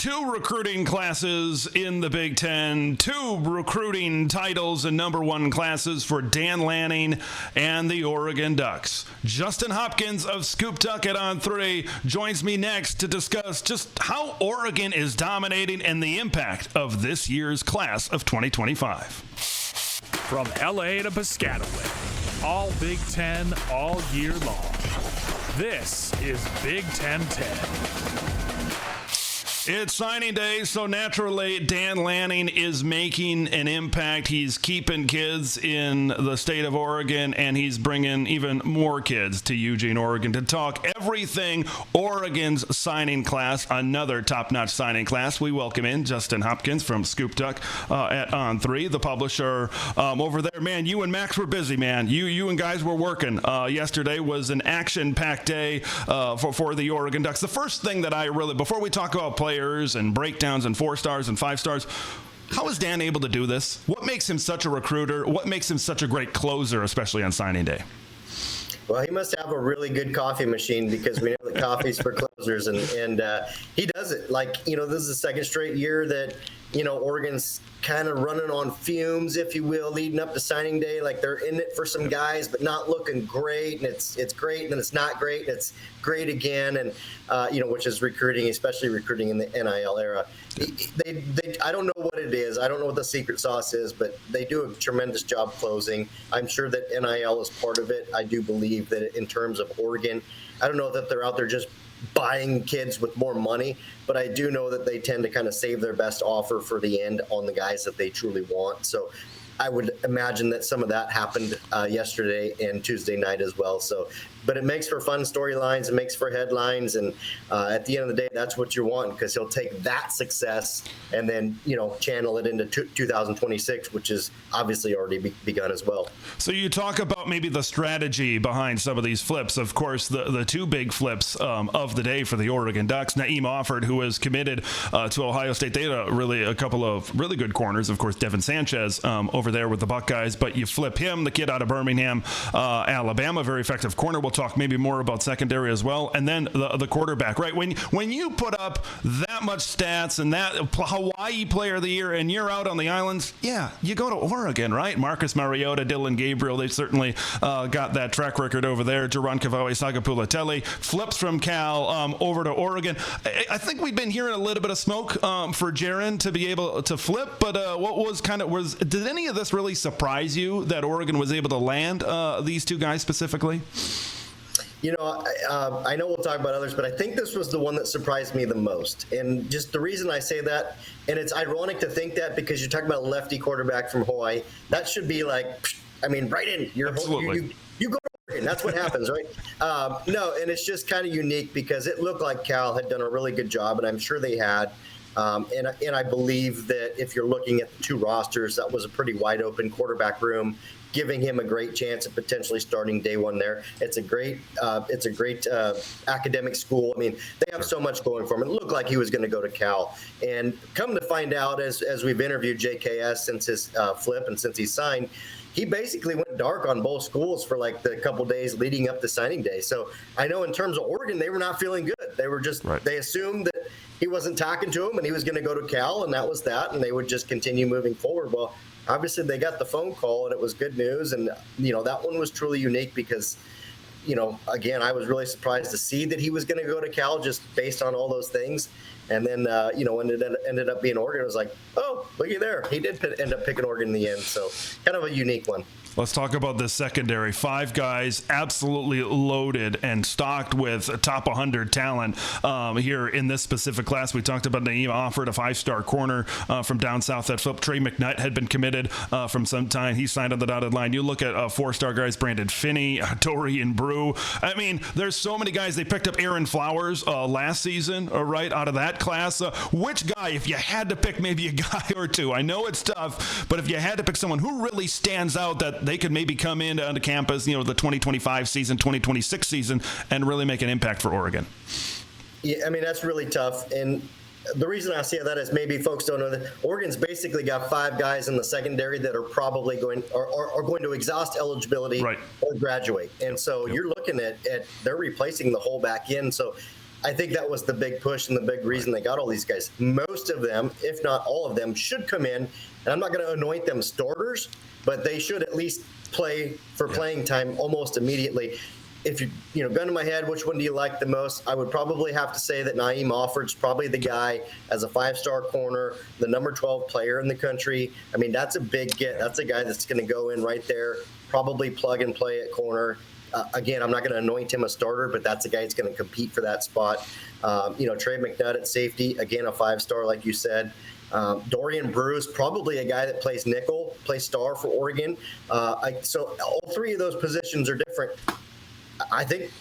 Two recruiting classes in the Big Ten, two recruiting titles and number one classes for Dan Lanning and the Oregon Ducks. Justin Hopkins of ScoopDuck at On 3 joins me next to discuss just how Oregon is dominating and the impact of this year's class of 2025. From LA to Piscataway, all Big Ten all year long. This is Big Ten 10. It's signing day, so naturally Dan Lanning is making an impact. He's keeping kids in the state of Oregon, and he's bringing even more kids to Eugene, Oregon to talk everything Oregon's signing class, another top-notch signing class. We welcome in Justin Hopkins from ScoopDuck at On 3, the publisher over there. Man, you and Max were busy, man. You and guys were working. Yesterday was an action-packed day for the Oregon Ducks. The first thing that I really, before we talk about players and breakdowns and 4 stars and 5 stars, how is Dan able to do this? What makes him such a recruiter? What makes him such a great closer, especially on signing day? Well, he must have a really good coffee machine, because we know that coffee's for closers, and he does it. Like, this is the second straight year that, Oregon's kind of running on fumes, if you will, leading up to signing day. Like, they're in it for some guys, but not looking great, and it's great, and then it's not great, and it's great again, and which is recruiting, especially recruiting in the NIL era. They I don't know what it is. I don't know what the secret sauce is, but they do a tremendous job closing. I'm sure that NIL is part of it. I do believe that in terms of Oregon, I don't know that they're out there just buying kids with more money, but I do know that they tend to kind of save their best offer for the end on the guys that they truly want. So I would imagine that some of that happened yesterday and Tuesday night as well. So, but it makes for fun storylines, it makes for headlines, and at the end of the day, that's what you want, because he'll take that success and then channel it into 2026, which is obviously already begun as well. So you talk about maybe the strategy behind some of these flips. Of course, the two big flips of the day for the Oregon Ducks. Naeem Offord, who was committed to Ohio State. They had a couple of really good corners. Of course, Devin Sanchez over there with the Buckeyes, but you flip him, the kid out of Birmingham, Alabama, very effective corner. We'll talk maybe more about secondary as well. And then the quarterback, right? When you put up that much stats and that Hawaii player of the year and you're out on the islands, yeah, you go to Oregon, right? Marcus Mariota, Dylan Gabriel, they've certainly got that track record over there. Jaron Kavawe, Sagapulatelli flips from Cal over to Oregon. I think we've been hearing a little bit of smoke for Jaron to be able to flip, but did any of this really surprise you that Oregon was able to land these two guys specifically? I know we'll talk about others, but I think this was the one that surprised me the most. And just the reason I say that, and it's ironic to think that, because you're talking about a lefty quarterback from Hawaii, that should be like, right in. You go to Oregon. That's what happens, right? No, and it's just kind of unique, because it looked like Cal had done a really good job, and I'm sure they had. And I believe that if you're looking at the two rosters, that was a pretty wide open quarterback room, giving him a great chance of potentially starting day one there. It's a great academic school. I mean, they have so much going for him. It looked like he was going to go to Cal. And come to find out, as we've interviewed JKS since his flip and since he signed, he basically went dark on both schools for like the couple days leading up to signing day. So I know in terms of Oregon, they were not feeling good. They were just, They assumed that he wasn't talking to him and he was going to go to Cal, and that was that, and they would just continue moving forward. Well, obviously they got the phone call and it was good news. And, that one was truly unique because, again, I was really surprised to see that he was going to go to Cal just based on all those things. And then, when it ended up being Oregon, it was like, oh, looky there. He did end up picking Oregon in the end. So kind of a unique one. Let's talk about this secondary. 5 guys absolutely loaded and stocked with top 100 talent here in this specific class. We talked about Naeem Offord, a 5-star corner from down south that Philip Trey McKnight had been committed from some time. He signed on the dotted line. You look at 4-star guys, Brandon Finney, Dorian Brew. I mean, there's so many guys. They picked up Aaron Flowers last season, right, out of that class. Which guy, if you had to pick maybe a guy or two, I know it's tough, but if you had to pick someone who really stands out that they could maybe come in onto campus, the 2025 season, 2026 season, and really make an impact for Oregon? Yeah, I mean, that's really tough. And the reason I say that is maybe folks don't know that Oregon's basically got 5 guys in the secondary that are probably going to exhaust eligibility or graduate. And so you're looking at they're replacing the whole back end. So I think that was the big push and the big reason they got all these guys. Most of them, if not all of them, should come in, and I'm not going to anoint them starters, but they should at least play for playing time almost immediately. If you gun to my head, which one do you like the most? I would probably have to say that Naeem Offord's probably the guy as a 5-star corner, the number 12 player in the country. I mean, that's a big get. That's a guy that's going to go in right there, probably plug and play at corner. Again, I'm not going to anoint him a starter, but that's a guy that's going to compete for that spot. Trey McNutt at safety, again, a 5-star, like you said. Dorian Bruce, probably a guy that plays nickel, plays star for Oregon. So all three of those positions are different. I think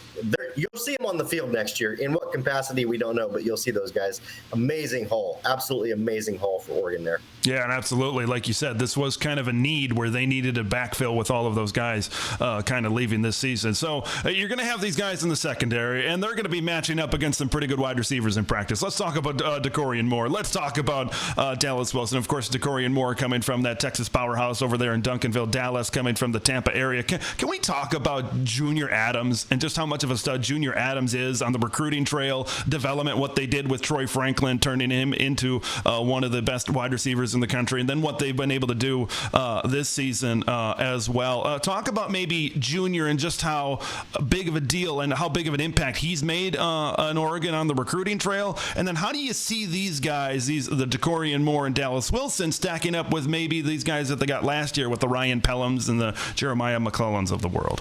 you'll see them on the field next year. In what capacity, we don't know, but you'll see those guys. Amazing haul. Absolutely amazing haul for Oregon there. Yeah, and absolutely. Like you said, this was kind of a need where they needed to backfill with all of those guys kind of leaving this season. So you're going to have these guys in the secondary, and they're going to be matching up against some pretty good wide receivers in practice. Let's talk about DeCorian Moore. Let's talk about Dallas Wilson. Of course, DeCorian Moore coming from that Texas powerhouse over there in Duncanville, Dallas coming from the Tampa area. Can we talk about Junior Adams and just how much of a stud Junior Adams is on the recruiting trail, development, what they did with Troy Franklin, turning him into one of the best wide receivers in the country, and then what they've been able to do this season as well. Talk about maybe Junior and just how big of a deal and how big of an impact he's made in Oregon on the recruiting trail, and then how do you see these guys, the DeCorian Moore and Dallas Wilson, stacking up with maybe these guys that they got last year with the Ryan Pellams and the Jeremiah McClellans of the world?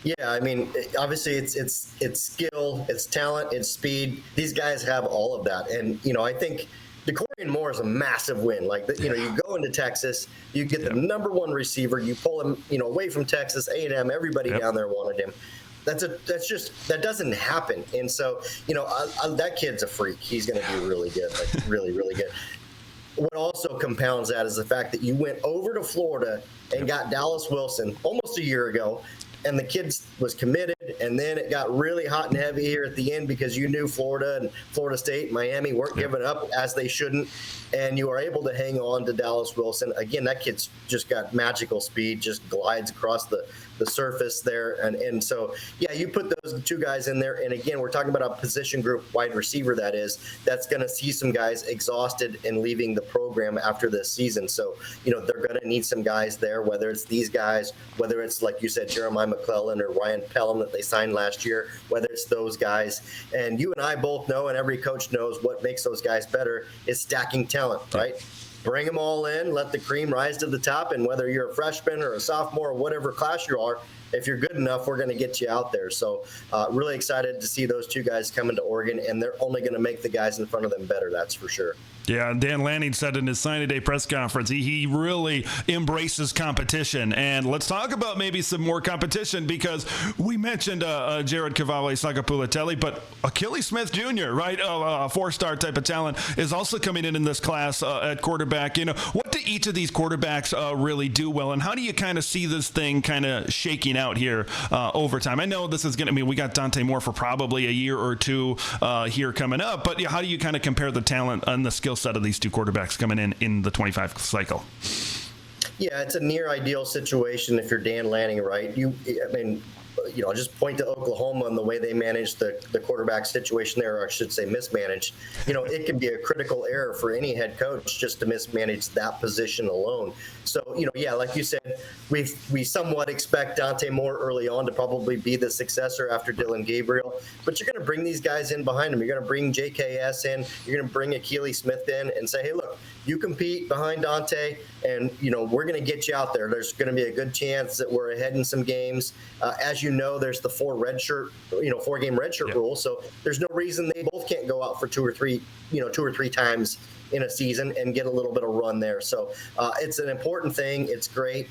Yeah, I mean, obviously it's skill, it's talent, it's speed. These guys have all of that, and I think DeCorian Moore is a massive win. Like, you go into Texas, you get the number one receiver, you pull him, away from Texas A&M. Everybody down there wanted him. That doesn't happen. And so, that kid's a freak. He's going to be really good, like really, really good. What also compounds that is the fact that you went over to Florida and got Dallas Wilson almost a year ago, and the kid was committed, and then it got really hot and heavy here at the end because you knew Florida and Florida State and Miami weren't giving up, as they shouldn't, and you are able to hang on to Dallas Wilson. Again, that kid's just got magical speed, just glides across the surface there. And so, yeah, you put those two guys in there, and again, we're talking about a position group wide receiver that's going to see some guys exhausted and leaving the program after this season. So, they're going to need some guys there, whether it's these guys, whether it's, like you said, Jeremiah McClellan or Ryan Pelham that they signed last year, whether it's those guys. And you and I both know, and every coach knows, what makes those guys better is stacking talent, right? Bring them all in, let the cream rise to the top, and whether you're a freshman or a sophomore or whatever class you are, if you're good enough, we're going to get you out there. So really excited to see those two guys come into Oregon, and they're only going to make the guys in front of them better, that's for sure. Yeah, Dan Lanning said in his signing day press conference, he really embraces competition. And let's talk about maybe some more competition, because we mentioned Jared Cavalli-Sagapulatelli, but Achilles Smith Jr., right, a 4-star type of talent, is also coming in this class at quarterback. What do each of these quarterbacks really do well, and how do you kind of see this thing kind of shaking out here over time? I know this is going to, we got Dante Moore for probably a year or two here coming up, but how do you kind of compare the talent and the skill set of these two quarterbacks coming in the 25 cycle? Yeah, it's a near ideal situation if you're Dan Lanning, right? I'll just point to Oklahoma and the way they managed the quarterback situation there, or I should say mismanaged. It can be a critical error for any head coach just to mismanage that position alone. So, like you said, we somewhat expect Dante Moore early on to probably be the successor after Dylan Gabriel, but you're going to bring these guys in behind him. You're going to bring JKS in, you're going to bring Achilles Smith in and say, hey, look, you compete behind Dante, and, we're going to get you out there. There's going to be a good chance that we're ahead in some games. As you know, there's the 4-game redshirt rule, so there's no reason they both can't go out for two or three times in a season and get a little bit of run there. So it's an important thing. It's great.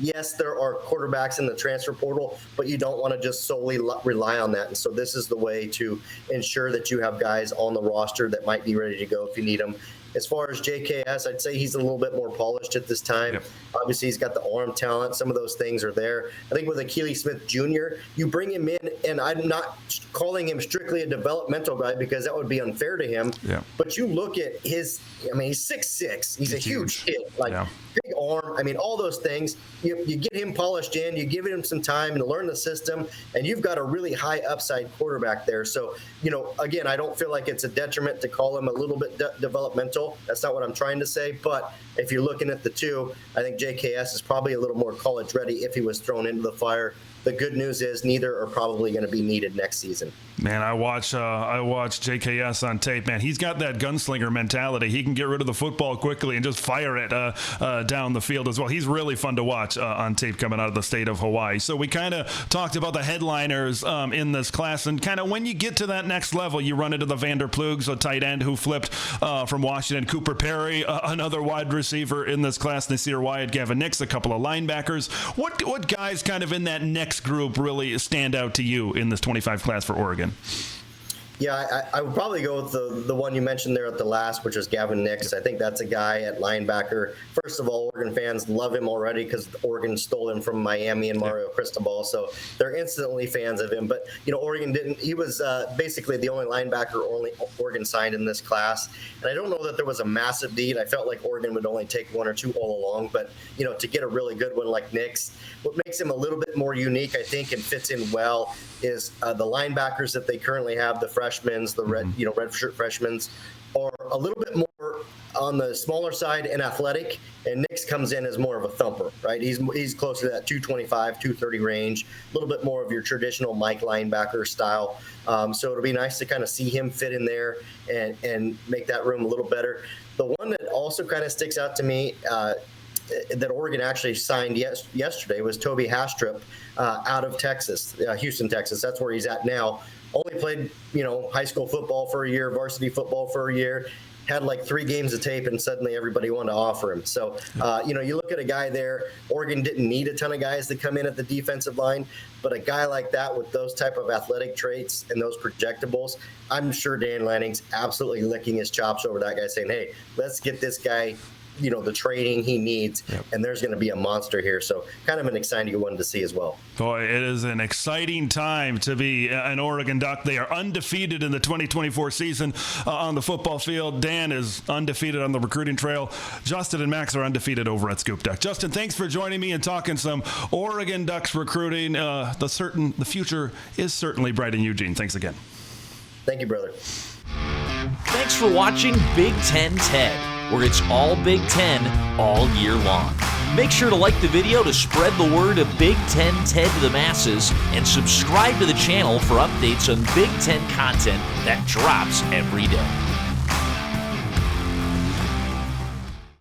Yes, there are quarterbacks in the transfer portal, but you don't want to just solely rely on that. And so this is the way to ensure that you have guys on the roster that might be ready to go if you need them. As far as JKS, I'd say he's a little bit more polished at this time. Yep. Obviously, he's got the arm talent. Some of those things are there. I think with Akili Smith Jr., you bring him in, and I'm not calling him strictly a developmental guy because that would be unfair to him. Yeah. But you look at his, I mean, he's 6'6". He's a huge kid. Like, big arm. I mean, all those things. You get him polished in, you give him some time to learn the system, and you've got a really high upside quarterback there. So, again, I don't feel like it's a detriment to call him a little bit developmental. That's not what I'm trying to say. But if you're looking at the two, I think JKS is probably a little more college ready if he was thrown into the fire. The good news is neither are probably going to be needed next season. Man, I watch JKS on tape. Man, he's got that gunslinger mentality. He can get rid of the football quickly and just fire it down the field as well. He's really fun to watch on tape coming out of the state of Hawaii. So we kind of talked about the headliners in this class, and kind of when you get to that next level, you run into the Vanderplugs, a tight end who flipped from Washington, Cooper Perry, another wide receiver in this class, Nasir Wyatt, Gavin Nix, a couple of linebackers. What guys kind of in that next group really stand out to you in this 25 class for Oregon? Yeah, I would probably go with the one you mentioned there at the last, which is Gavin Nix. I think that's a guy at linebacker. First of all, Oregon fans love him already because Oregon stole him from Miami and Mario Cristobal, so they're instantly fans of him. But, Oregon didn't. He was basically the only linebacker Oregon signed in this class. And I don't know that there was a massive need. I felt like Oregon would only take one or two all along. But, to get a really good one like Nix, what makes him a little bit more unique, I think, and fits in well is the linebackers that they currently have, the freshmen, the red shirt freshmen, are a little bit more on the smaller side and athletic, and Nix comes in as more of a thumper, right? He's closer to that 225, 230 range, a little bit more of your traditional Mike linebacker style. So it'll be nice to kind of see him fit in there and make that room a little better. The one that also kind of sticks out to me that Oregon actually signed yesterday was Toby Hastrup out of Texas, Houston, Texas. That's where he's at now. Only played, high school football for a year, varsity football for a year, had like 3 games of tape, and suddenly everybody wanted to offer him. So, you look at a guy there, Oregon didn't need a ton of guys to come in at the defensive line, but a guy like that with those type of athletic traits and those projectables, I'm sure Dan Lanning's absolutely licking his chops over that guy saying, hey, let's get this guy the training he needs, and there's going to be a monster here. So kind of an exciting one to see as well. Boy, it is an exciting time to be an Oregon Duck. They are undefeated in the 2024 season on the football field. Dan is undefeated on the recruiting trail. Justin and Max are undefeated over at ScoopDuck. Justin, thanks for joining me and talking some Oregon Ducks recruiting. The future is certainly bright in Eugene. Thanks again. Thank you, brother. Thanks for watching Big Ten Ted, where it's all Big Ten all year long. Make sure to like the video to spread the word of Big Ten Ted to the masses, and subscribe to the channel for updates on Big Ten content that drops every day.